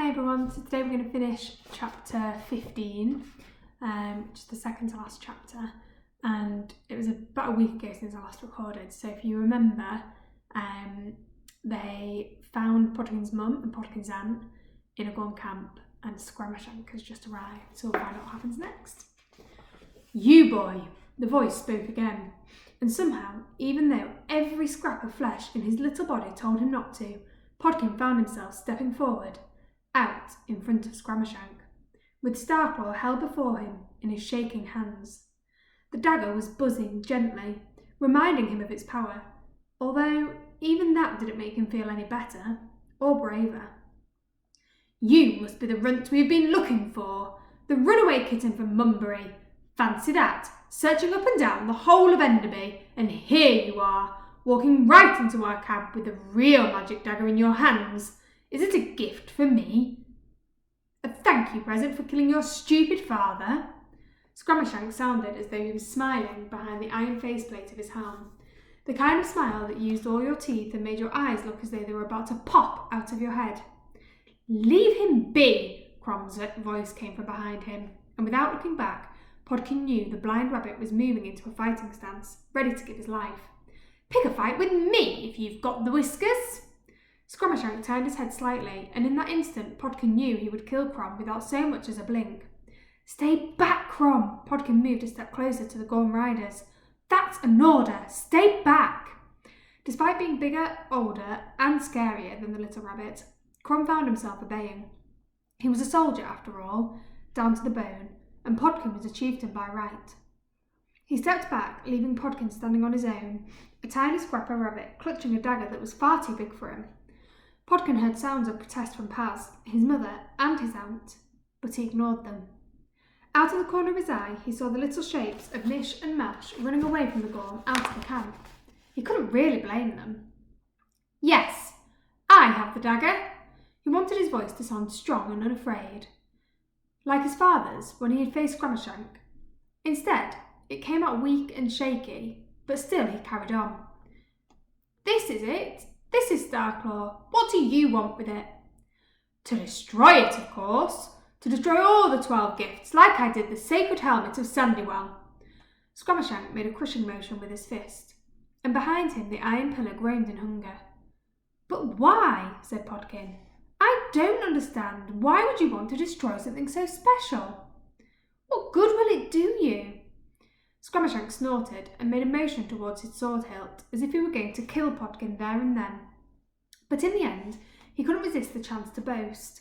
Hi everyone, so today we're going to finish chapter 15, which is the second to last chapter, and it was about a week ago since I last recorded, so if you remember, they found Podkin's mum and Podkin's aunt in a Gorm camp, and Scramashank has just arrived, so we'll find out what happens next. You boy, the voice spoke again, and somehow, even though every scrap of flesh in his little body told him not to, Podkin found himself stepping forward, out in front of Scramashank, with Starclaw held before him in his shaking hands. The dagger was buzzing gently, reminding him of its power, although even that didn't make him feel any better or braver. You must be the runt we've been looking for, the runaway kitten from Mumbury. Fancy that, searching up and down the whole of Enderby, and here you are, walking right into our cab with the real magic dagger in your hands. Is it a gift for me? A thank you present for killing your stupid father? Scramashank sounded as though he was smiling behind the iron faceplate of his helm. The kind of smile that used all your teeth and made your eyes look as though they were about to pop out of your head. Leave him be, Crom's voice came from behind him, and without looking back, Podkin knew the blind rabbit was moving into a fighting stance, ready to give his life. Pick a fight with me if you've got the whiskers. Scramashank turned his head slightly, and in that instant Podkin knew he would kill Crom without so much as a blink. Stay back, Crom! Podkin moved a step closer to the Gorm riders. That's an order! Stay back! Despite being bigger, older, and scarier than the little rabbit, Crom found himself obeying. He was a soldier, after all, down to the bone, and Podkin was a chieftain by right. He stepped back, leaving Podkin standing on his own, a tiny scrap of rabbit clutching a dagger that was far too big for him. Podkin heard sounds of protest from Paz, his mother, and his aunt, but he ignored them. Out of the corner of his eye, he saw the little shapes of Nish and Mash running away from the Gorm out of the camp. He couldn't really blame them. Yes, I have the dagger. He wanted his voice to sound strong and unafraid, like his father's when he had faced Scramashank. Instead, it came out weak and shaky, but still he carried on. This is it. This is Starclaw. What do you want with it? To destroy it, of course. To destroy all the 12 gifts, like I did the sacred helmet of Sandywell. Scramashank made a crushing motion with his fist, and behind him the iron pillar groaned in hunger. But why? Said Podkin. I don't understand. Why would you want to destroy something so special? What good will it do you? Scramashank snorted and made a motion towards his sword hilt, as if he were going to kill Podkin there and then. But in the end, he couldn't resist the chance to boast.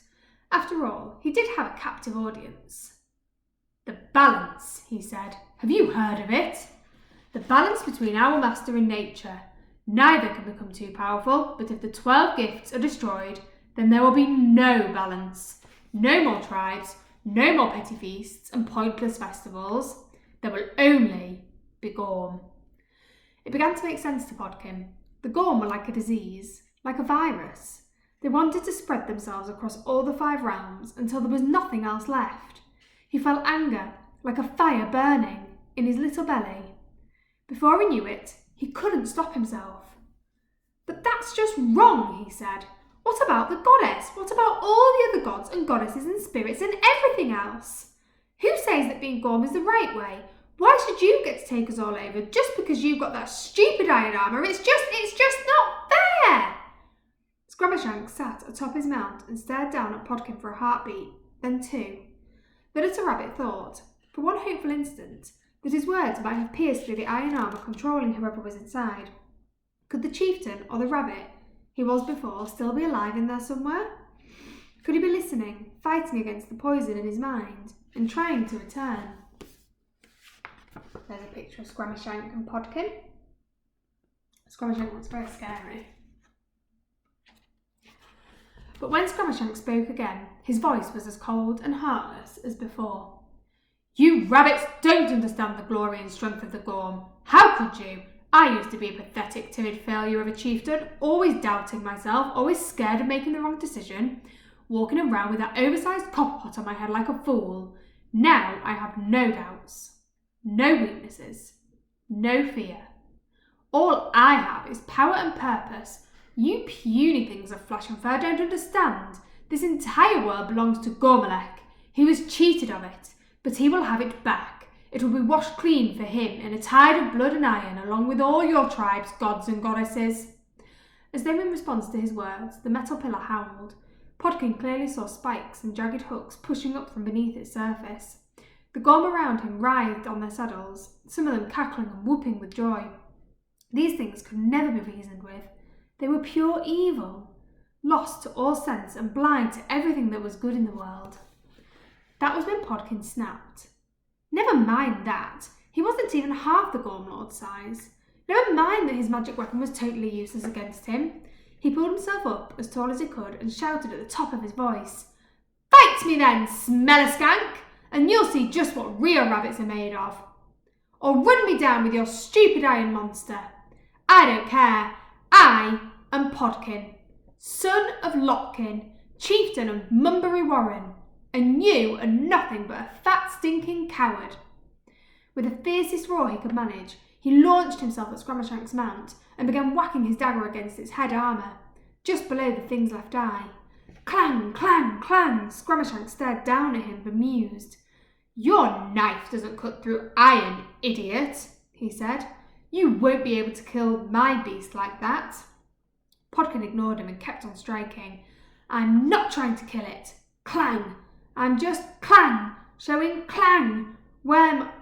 After all, he did have a captive audience. The balance, he said. Have you heard of it? The balance between our master and nature. Neither can become too powerful, but if the 12 gifts are destroyed, then there will be no balance. No more tribes, no more petty feasts and pointless festivals. There will only be Gorm. It began to make sense to Podkin. The Gorm were like a disease, like a virus. They wanted to spread themselves across all the 5 realms until there was nothing else left. He felt anger, like a fire burning, in his little belly. Before he knew it, he couldn't stop himself. But that's just wrong, he said. What about the goddess? What about all the other gods and goddesses and spirits and everything else? Who says that being Gorm is the right way? Why should you get to take us all over just because you've got that stupid iron armour? It's just not fair! Scramashank sat atop his mount and stared down at Podkin for a heartbeat, then 2. The little rabbit thought, for one hopeful instant, that his words might have pierced through the iron armour controlling whoever was inside. Could the chieftain or the rabbit he was before still be alive in there somewhere? Could he be listening, fighting against the poison in his mind, and trying to return? There's a picture of Scramashank and Podkin. Scramashank looks very scary. But when Scramashank spoke again, his voice was as cold and heartless as before. You rabbits don't understand the glory and strength of the Gorm. How could you? I used to be a pathetic, timid failure of a chieftain, always doubting myself, always scared of making the wrong decision, walking around with that oversized copper pot on my head like a fool. Now I have no doubts, no weaknesses, no fear. All I have is power and purpose. You puny things of flesh and fur don't understand. This entire world belongs to Gormalek. He was cheated of it, but he will have it back. It will be washed clean for him in a tide of blood and iron, along with all your tribe's gods and goddesses." As though in response to his words, the metal pillar howled. Podkin clearly saw spikes and jagged hooks pushing up from beneath its surface. The Gorm around him writhed on their saddles, some of them cackling and whooping with joy. These things could never be reasoned with. They were pure evil, lost to all sense and blind to everything that was good in the world. That was when Podkin snapped. Never mind that. He wasn't even half the Gorm Lord's size. Never mind that his magic weapon was totally useless against him. He pulled himself up as tall as he could and shouted at the top of his voice, "Fight me then, Scramashank, and you'll see just what real rabbits are made of. Or run me down with your stupid iron monster. I don't care. I am Podkin, son of Lotkin, chieftain of Mumbury Warren, and you are nothing but a fat, stinking coward." With the fiercest roar he could manage, he launched himself at Scramashank's mount and began whacking his dagger against its head armour, just below the thing's left eye. Clang, clang, clang! Scramashank stared down at him, bemused. "Your knife doesn't cut through iron, idiot," he said. "You won't be able to kill my beast like that." Podkin ignored him and kept on striking. "I'm not trying to kill it. Clang! I'm just clang, showing clang where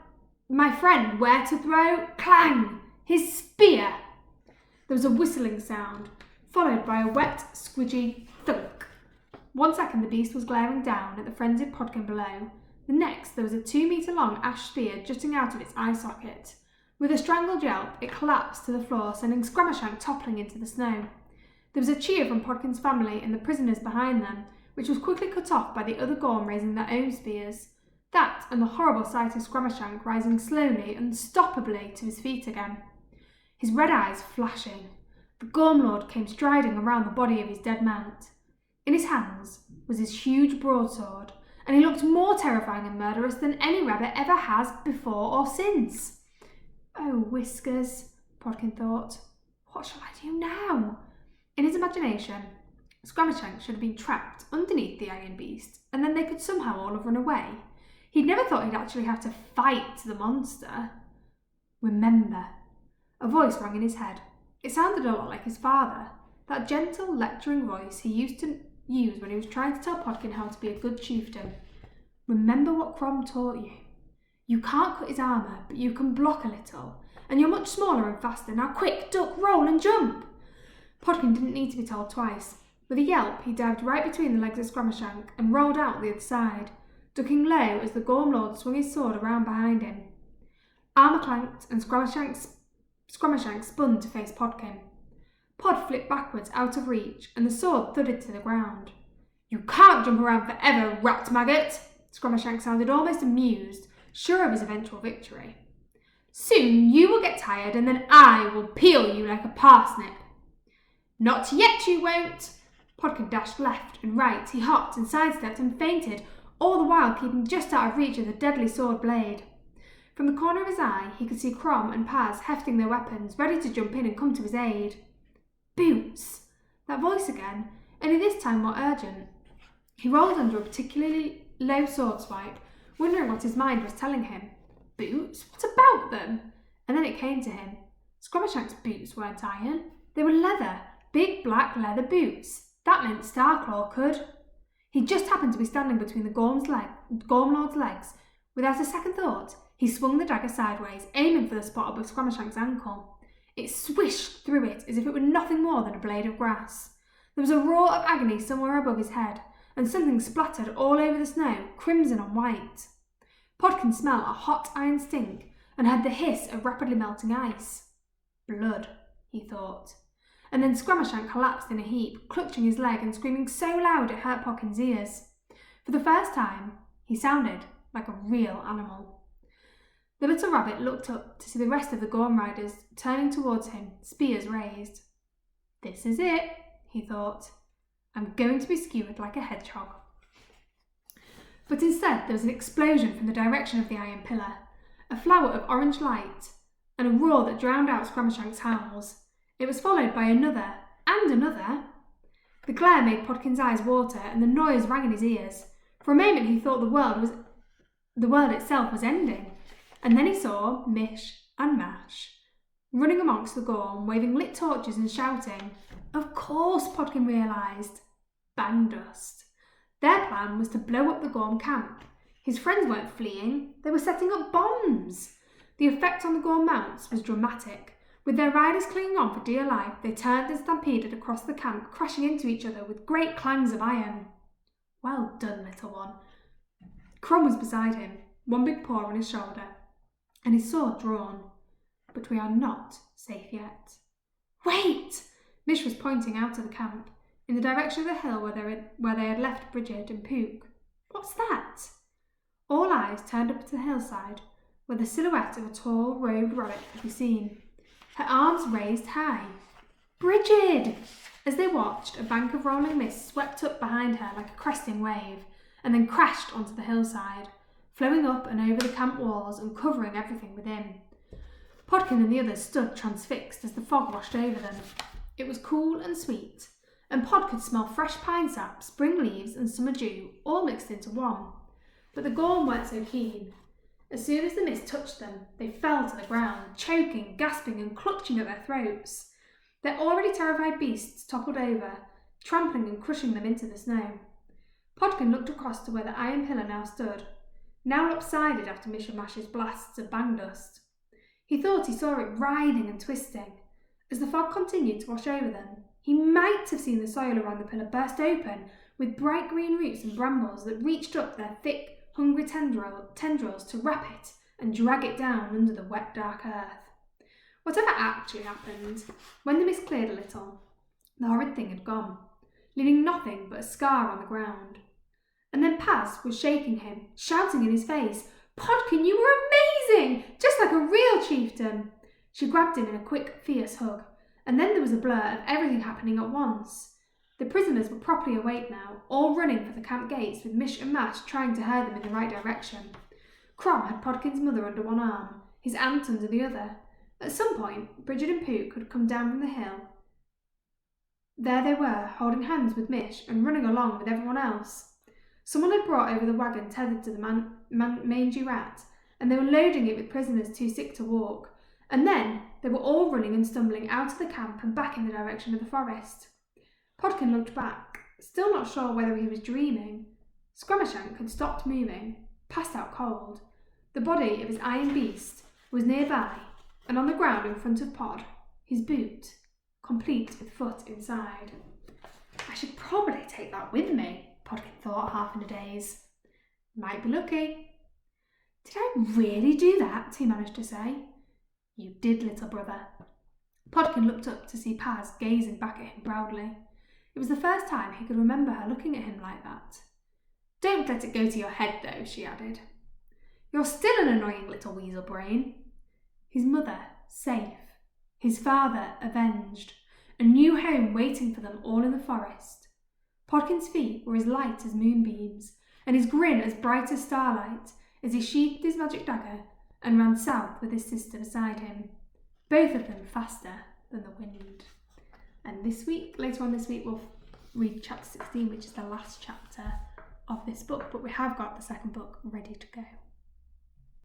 my friend where to throw clang his spear." There was a whistling sound, followed by a wet, squidgy thunk. 1 second the beast was glaring down at the frenzied Podkin below. The next there was a 2-metre-long ash spear jutting out of its eye socket. With a strangled yelp, it collapsed to the floor, sending Scramashank toppling into the snow. There was a cheer from Podkin's family and the prisoners behind them, which was quickly cut off by the other Gorm raising their own spears. That and the horrible sight of Scramashank rising slowly, unstoppably to his feet again, his red eyes flashing. The Gorm Lord came striding around the body of his dead mount. In his hands was his huge broadsword, and he looked more terrifying and murderous than any rabbit ever has before or since. "Oh, Whiskers," Podkin thought. "What shall I do now?" In his imagination, Scramashank should have been trapped underneath the iron beast, and then they could somehow all have run away. He'd never thought he'd actually have to fight the monster. "Remember," a voice rang in his head. It sounded a lot like his father, that gentle, lecturing voice he used to use when he was trying to tell Podkin how to be a good chieftain. "Remember what Gorm taught you. You can't cut his armour, but you can block a little, and you're much smaller and faster. Now quick, duck, roll and jump." Podkin didn't need to be told twice. With a yelp, he dived right between the legs of Scramashank and rolled out the other side, ducking low as the Gorm Lord swung his sword around behind him. Armour clanked and Scramashank spun to face Podkin. Pod flipped backwards out of reach and the sword thudded to the ground. "You can't jump around forever, rat maggot!" Scramashank sounded almost amused, sure of his eventual victory. "Soon you will get tired and then I will peel you like a parsnip." "Not yet you won't!" Podkin dashed left and right. He hopped and sidestepped and feinted, all the while keeping just out of reach of the deadly sword blade. From the corner of his eye, he could see Crom and Paz hefting their weapons, ready to jump in and come to his aid. "Boots!" That voice again, only this time more urgent. He rolled under a particularly low sword swipe, wondering what his mind was telling him. Boots? What about them? And then it came to him. Scramashank's boots weren't iron. They were leather, big black leather boots. That meant Starclaw could. He just happened to be standing between the Gorm Lord's legs. Without a second thought, he swung the dagger sideways, aiming for the spot above Scramashank's ankle. It swished through it as if it were nothing more than a blade of grass. There was a roar of agony somewhere above his head, and something splattered all over the snow, crimson on white. Podkin smelled a hot iron stink and heard the hiss of rapidly melting ice. Blood, he thought. And then Scramashank collapsed in a heap, clutching his leg and screaming so loud it hurt Podkin's ears. For the first time, he sounded like a real animal. The little rabbit looked up to see the rest of the Gorm riders turning towards him, spears raised. "This is it," he thought. "I'm going to be skewered like a hedgehog." But instead there was an explosion from the direction of the iron pillar, a flower of orange light, and a roar that drowned out Scramashank's howls. It was followed by another and another. The glare made Podkin's eyes water and the noise rang in his ears. For a moment he thought the world itself was ending, and then he saw Mish and Mash running amongst the Gorm, waving lit torches and shouting. Of course, Podkin realised. Bang dust. Their plan was to blow up the Gorm camp. His friends weren't fleeing, they were setting up bombs. The effect on the Gorm mounts was dramatic. With their riders clinging on for dear life, they turned and stampeded across the camp, crashing into each other with great clangs of iron. Well done, little one. Crom was beside him, one big paw on his shoulder, and his sword drawn. But we are not safe yet. Wait! Mish was pointing out of the camp, in the direction of the hill where they had left Bridget and Pook. What's that? All eyes turned up to the hillside, where the silhouette of a tall, robed rabbit could be seen, her arms raised high. Bridget! As they watched, a bank of rolling mist swept up behind her like a cresting wave, and then crashed onto the hillside, flowing up and over the camp walls and covering everything within. Podkin and the others stood transfixed as the fog washed over them. It was cool and sweet, and Pod could smell fresh pine sap, spring leaves and summer dew, all mixed into one. But the Gorm weren't so keen. As soon as the mist touched them, they fell to the ground, choking, gasping and clutching at their throats. Their already terrified beasts toppled over, trampling and crushing them into the snow. Podkin looked across to where the iron pillar now stood, now lopsided after Mish and Mash's blasts of bang dust. He thought he saw it writhing and twisting. As the fog continued to wash over them, he might have seen the soil around the pillar burst open, with bright green roots and brambles that reached up their thick, hungry tendrils to wrap it and drag it down under the wet, dark earth. Whatever actually happened, when the mist cleared a little, the horrid thing had gone, leaving nothing but a scar on the ground. And then Paz was shaking him, shouting in his face, Podkin, you were amazing! Just like a real chieftain! She grabbed him in a quick, fierce hug, and then there was a blur of everything happening at once. The prisoners were properly awake now, all running for the camp gates with Mish and Mash trying to herd them in the right direction. Crom had Podkin's mother under one arm, his aunt under the other. At some point, Bridget and Pook had come down from the hill. There they were, holding hands with Mish and running along with everyone else. Someone had brought over the wagon tethered to the mangy rat, and they were loading it with prisoners too sick to walk. And then they were all running and stumbling out of the camp and back in the direction of the forest. Podkin looked back, still not sure whether he was dreaming. Scramashank had stopped moving, passed out cold. The body of his iron beast was nearby, and on the ground in front of Pod, his boot, complete with foot inside. I should probably take that with me, Podkin thought, half in a daze. Might be lucky. Did I really do that? He managed to say. You did, little brother. Podkin looked up to see Paz gazing back at him proudly. It was the first time he could remember her looking at him like that. Don't let it go to your head, though, she added. You're still an annoying little weasel brain. His mother, safe. His father, avenged. A new home waiting for them all in the forest. Podkin's feet were as light as moonbeams, and his grin as bright as starlight, as he sheathed his magic dagger and ran south with his sister beside him, both of them faster than the wind. And later on this week, we'll read chapter 16, which is the last chapter of this book, but we have got the second book ready to go.